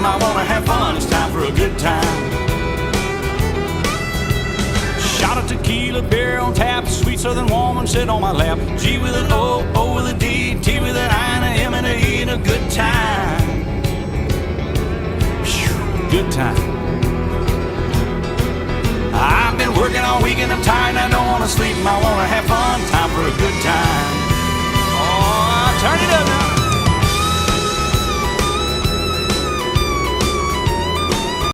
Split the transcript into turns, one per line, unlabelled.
I wanna have fun. It's time for a good time. Shot of tequila, beer on tap, sweet southern woman sit on my lap. G with an O, O with a D, T with an I, and a M and a E, and a good time. Whew, good time. I've been working all week and I'm tired and I don't wanna sleep. I wanna have fun. Time